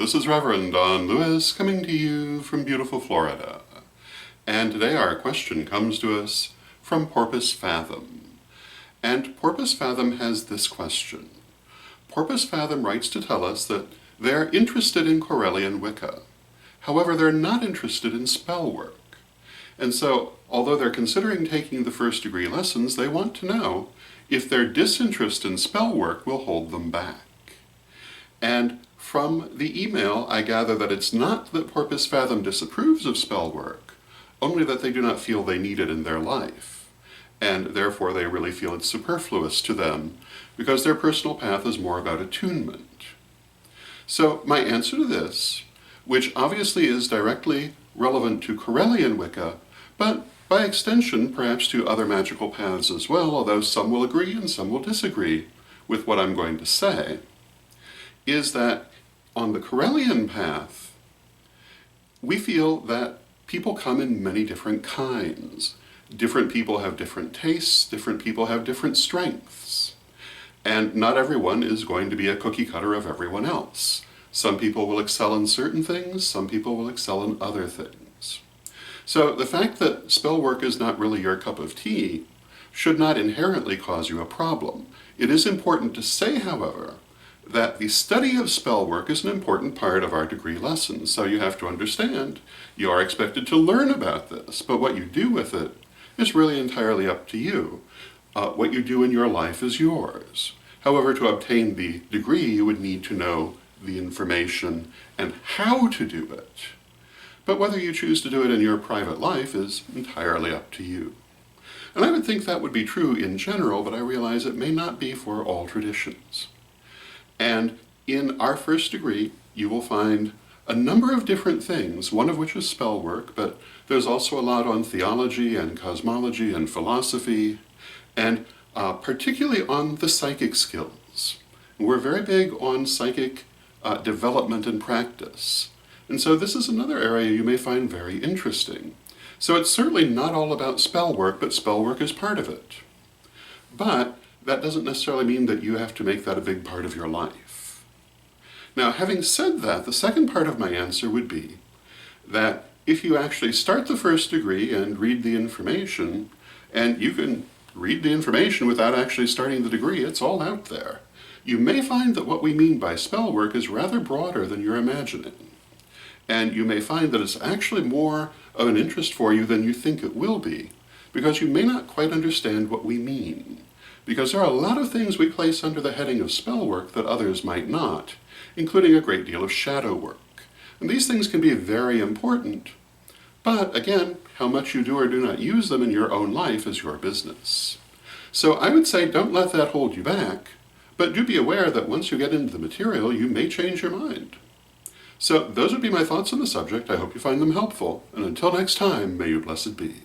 this is Reverend Don Lewis coming to you from beautiful Florida. And today our question comes to us from Porpoise Fathom. And Porpoise Fathom has this question. Porpoise Fathom writes to tell us that they're interested in Correllian Wicca. However, they're not interested in spell work. And so, although they're considering taking the first degree lessons, they want to know if their disinterest in spell work will hold them back. And from the email, I gather that it's not that Porpoise Fathom disapproves of spell work, only that they do not feel they need it in their life. And therefore they really feel it's superfluous to them, because their personal path is more about attunement. So my answer to this, which obviously is directly relevant to Correllian Wicca, but by extension perhaps to other magical paths as well, although some will agree and some will disagree with what I'm going to say, is that on the Correllian path, we feel that people come in many different kinds. Different people have different tastes, different people have different strengths. And not everyone is going to be a cookie cutter of everyone else. Some people will excel in certain things, some people will excel in other things. So the fact that spell work is not really your cup of tea should not inherently cause you a problem. It is important to say, however, that the study of spell work is an important part of our degree lessons. So you have to understand, you are expected to learn about this, but what you do with it is really entirely up to you. What you do in your life is yours. However, to obtain the degree, you would need to know the information and how to do it. But whether you choose to do it in your private life is entirely up to you. And I would think that would be true in general, but I realize it may not be for all traditions. And in our first degree, you will find a number of different things, one of which is spell work, but there's also a lot on theology and cosmology and philosophy, and particularly on the psychic skills. We're very big on psychic development and practice. And so this is another area you may find very interesting. So it's certainly not all about spell work, but spell work is part of it. But that doesn't necessarily mean that you have to make that a big part of your life. Now, having said that, the second part of my answer would be that if you actually start the first degree and read the information, and you can read the information without actually starting the degree, it's all out there. You may find that what we mean by spell work is rather broader than you're imagining. And you may find that it's actually more of an interest for you than you think it will be, because you may not quite understand what we mean. Because there are a lot of things we place under the heading of spell work that others might not, including a great deal of shadow work. And these things can be very important, but again, how much you do or do not use them in your own life is your business. So I would say don't let that hold you back, but do be aware that once you get into the material, you may change your mind. So those would be my thoughts on the subject. I hope you find them helpful, and until next time, may you blessed be.